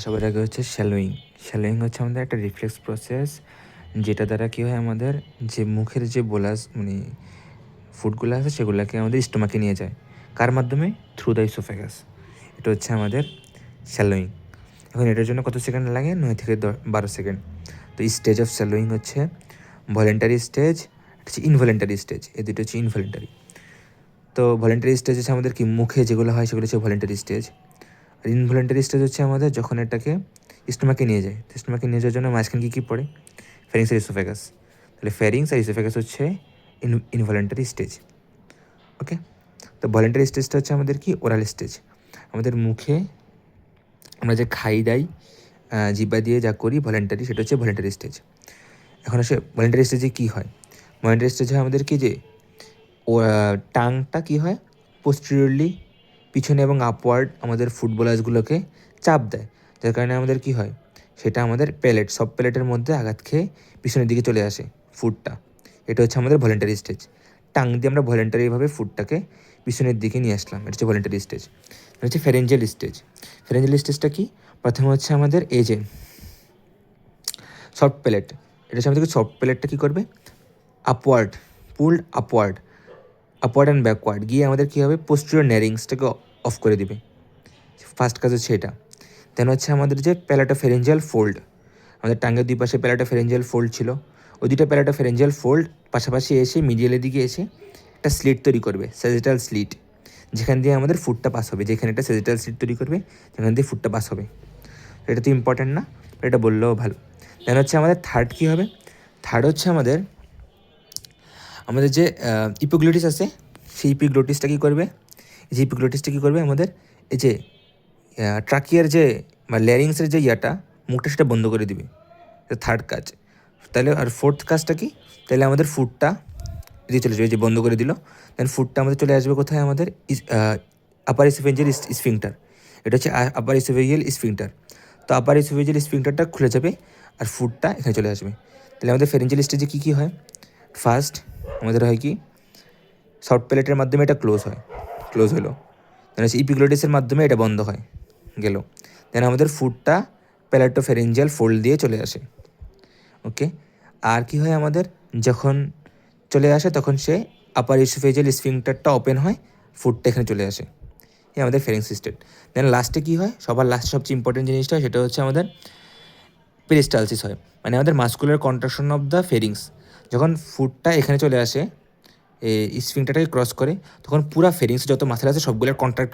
সবার আগে হচ্ছে শ্যালোয়িং। শ্যালোয়িং হচ্ছে আমাদের একটা রিফ্লেক্স প্রসেস, যেটা দ্বারা কী হয়, আমাদের যে মুখের যে বোলাস মানে ফুডগুলো আছে সেগুলোকে আমাদের স্টোমাকে নিয়ে যায়। কার মাধ্যমে? Through the oesophagus. এটা হচ্ছে আমাদের শ্যালোয়িং। এখন এটার জন্য কত সেকেন্ড লাগে? 9 থেকে 12 সেকেন্ড। তো স্টেজ অফ শ্যালোয়িং হচ্ছে ভলেন্টারি স্টেজ, হচ্ছে ইনভলেন্টারি স্টেজ। এই দুটো হচ্ছে ইনভলেন্টারি। তো ভলেন্টারি স্টেজ হচ্ছে আমাদের কি মুখে যেগুলো হয় সেগুলো হচ্ছে ভলেন্টারি স্টেজ। আর ইনভলেন্টারি স্টেজ হচ্ছে আমাদের যখন এটাকে স্টোমাকে নিয়ে যায়। তো স্টোমাকে নিয়ে যাওয়ার জন্য মাঝখানে কী পড়ে? ফ্যারিংস আর ইসোফেগাস। তাহলে ফ্যারিংস আর ইসোফেগাস হচ্ছে ইনভলেন্টারি স্টেজ। ওকে। তো ভলেন্টারি স্টেজটা হচ্ছে আমাদের কি ওরাল স্টেজ। আমাদের মুখে আমরা যে খাই দাই জিহ্বা দিয়ে যা করি ভলেন্টারি, সেটা হচ্ছে ভলেন্টারি স্টেজ। এখন আসে ভলেন্টারি স্টেজে কী হয়? ভলেন্টারি স্টেজে আমাদের কি যে টাংটা কী হয়, পোস্টেরিয়রলি পিছনে এবং আপওয়ার্ড আমাদের ফুড বোলাসগুলোকে চাপ দেয়, যার কারণে আমাদের কি হয়, সেটা আমাদের প্যালেট সব প্যালেটের মধ্যে আঘাত খেয়ে পিছনের দিকে চলে আসে ফুডটা। এটা হচ্ছে আমাদের ভলেন্টারি স্টেজ। টাং দিয়ে আমরা ভলেন্টারিভাবে ফুডটাকে পিছনের দিকে নিয়ে আসলাম, এটা হচ্ছে ভলেন্টারি স্টেজ। এটা হচ্ছে ফ্যারেঞ্জিয়াল স্টেজ। ফ্যারেঞ্জিয়াল স্টেজটা কি? প্রথমে হচ্ছে আমাদের এই যে সফট প্যালেট, এটা হচ্ছে আমাদের সফট প্যালেটটা কী করবে? Upward, pulled upward and backward গিয়ে আমাদের কী হবে, পোস্টেরিয়র ন্যারিংসটাকে অফ করে দিবে। ফার্স্ট কাজ হচ্ছে এটা। দেন হচ্ছে আমাদের যে প্যালাটোফ্যারেঞ্জিয়াল ফোল্ড, আমাদের টাঙ্গের দুই পাশে প্যালাটোফ্যারেঞ্জিয়াল ফোল্ড ছিল, ওই দুটো প্যালাটোফ্যারেঞ্জিয়াল ফোল্ড পাশাপাশি এসে মিডিয়ালের দিকে এসে একটা স্লিট তৈরি করবে, স্যাজিটাল স্লিট, যেখান দিয়ে আমাদের ফুডটা পাস হবে। যেখানে একটা স্যাজিটাল স্লিট তৈরি করবে, যেখান দিয়ে ফুডটা পাস হবে। এটা তো ইম্পর্ট্যান্ট না? এটা বললেও ভালো। দেন হচ্ছে আমাদের থার্ড কী হবে? থার্ড হচ্ছে আমাদের যে ইপিগ্লোটিস আছে, সেই ইপিগ্লোটিসটা কী করবে? এই যে ইপিগ্লোটিসটা কী করবে আমাদের এই যে ট্রাকিয়ার যে বা ল্যারিংসের যে মুখটা সেটা বন্ধ করে দিবে। এটা থার্ড কাজ। তাহলে আর ফোর্থ কাজটা কি? তাহলে আমাদের ফুডটা এদিকে চলে যাবে, যে বন্ধ করে দিল। দেন ফুডটা আমাদের চলে আসবে কোথায়? আমাদের আপার ইসোফেঞ্জিয়াল স্ফিংটার। এটা হচ্ছে আপার ইসোফেঞ্জিয়াল স্ফিংটার। তো আপার ইসোফেঞ্জিয়াল স্ফিংটারটা খুলে যাবে আর ফুডটা এখানে চলে আসবে। তাহলে আমাদের ফ্যারেঞ্জিয়াল স্টেজে কী কী হয়? ফার্স্ট আমাদের হয় কি, সফট প্যালেটের মাধ্যমে এটা ক্লোজ হলো। দেন হচ্ছে ইপিগ্লোটিসের মাধ্যমে এটা বন্ধ হয়, গেল। দেন আমাদের ফুডটা প্যালাটোফ্যারেঞ্জিয়াল ফোল্ড দিয়ে চলে আসে। ওকে। আর কি হয় আমাদের, যখন চলে আসে তখন সে আপার ইসোফেজিয়াল স্ফিংটারটা ওপেন হয়, ফুডটা এখানে চলে আসে। এই আমাদের ফ্যারিংস স্টেট। দেন লাস্টে কী হয়, সবার লাস্টে সবচেয়ে ইম্পর্টেন্ট জিনিসটা, সেটা হচ্ছে আমাদের পেরিস্টালসিস হয়, মানে আমাদের মাস্কুলার কন্ট্রাকশন অফ দ্য ফেরিংস। যখন ফুডটা এখানে চলে আসে, এই স্ফিংটারটাকে ক্রস করে, তখন পুরো ফেরিংস যত মাসেল আছে সবগুলো কন্ট্রাক্ট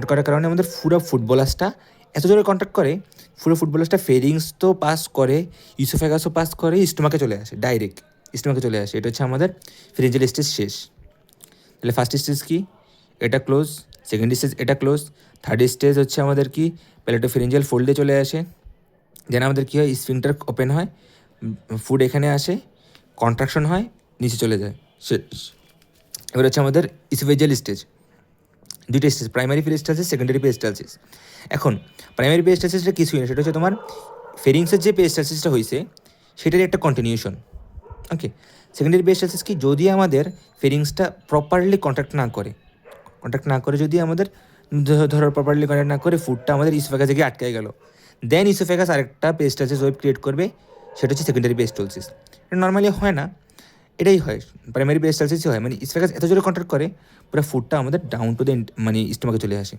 করার কারণে আমাদের পুরো ফুটবলাসটা এত জোরে কন্ট্রাক্ট করে, পুরো ফুটবলাসটা ফেরিংস তো পাস করে, ইসোফেগাসও পাস করে, স্টোমাকে চলে আসে, ডাইরেক্ট স্টোমাকে চলে আসে। এটা হচ্ছে আমাদের ফ্যারেঞ্জিয়াল স্টেজ শেষ। তাহলে ফার্স্ট স্টেজ কি? এটা ক্লোজ। সেকেন্ড স্টেজ এটা ক্লোজ। থার্ড স্টেজ হচ্ছে আমাদের কি, প্যালাটোফ্যারেঞ্জিয়াল ফোল্ডে চলে আসে। দেন আমাদের কী হয়, স্ফিংটার ওপেন হয়, ফুড এখানে আসে, কন্ট্রাকশন হয়, নিচে চলে যায়, শেষ। এবার হচ্ছে আমাদের ইসোফেজিয়াল স্টেজ। দুইটা stage, primary peristalsis, secondary peristalsis. এখন প্রাইমারি পেরিস্টালসিসটা কিছুই না, সেটা হচ্ছে তোমার ফেরিংসের যে পেরিস্টালসিসটা হয়েছে সেটারই একটা কন্টিনিউশন। ওকে। সেকেন্ডারি পেরিস্টালসিস কি, যদি আমাদের ফেরিংসটা প্রপারলি কন্ট্যাক্ট না করে যদি আমাদের ধরো প্রপারলি কন্ট্যাক্ট না করে ফুডটা আমাদের ইসোফেগাসে গিয়ে আটকে গেল, দেন ইসোফেগাস আরেকটা পেরিস্টালসিস ওয়েব ক্রিয়েট করবে, সেটা হচ্ছে সেকেন্ডারি পেরিস্টালসিস। এটা নর্মালি হয় না, এটাই হয়, প্রাইমারি পেরিস্টালসিসই হয়, মানে ইসোফেগাস এত জোরে কন্ট্যাক্ট করে পুরো ফুডটা আমাদের ডাউন টু দ্য মানে স্টোমাকে চলে আসে।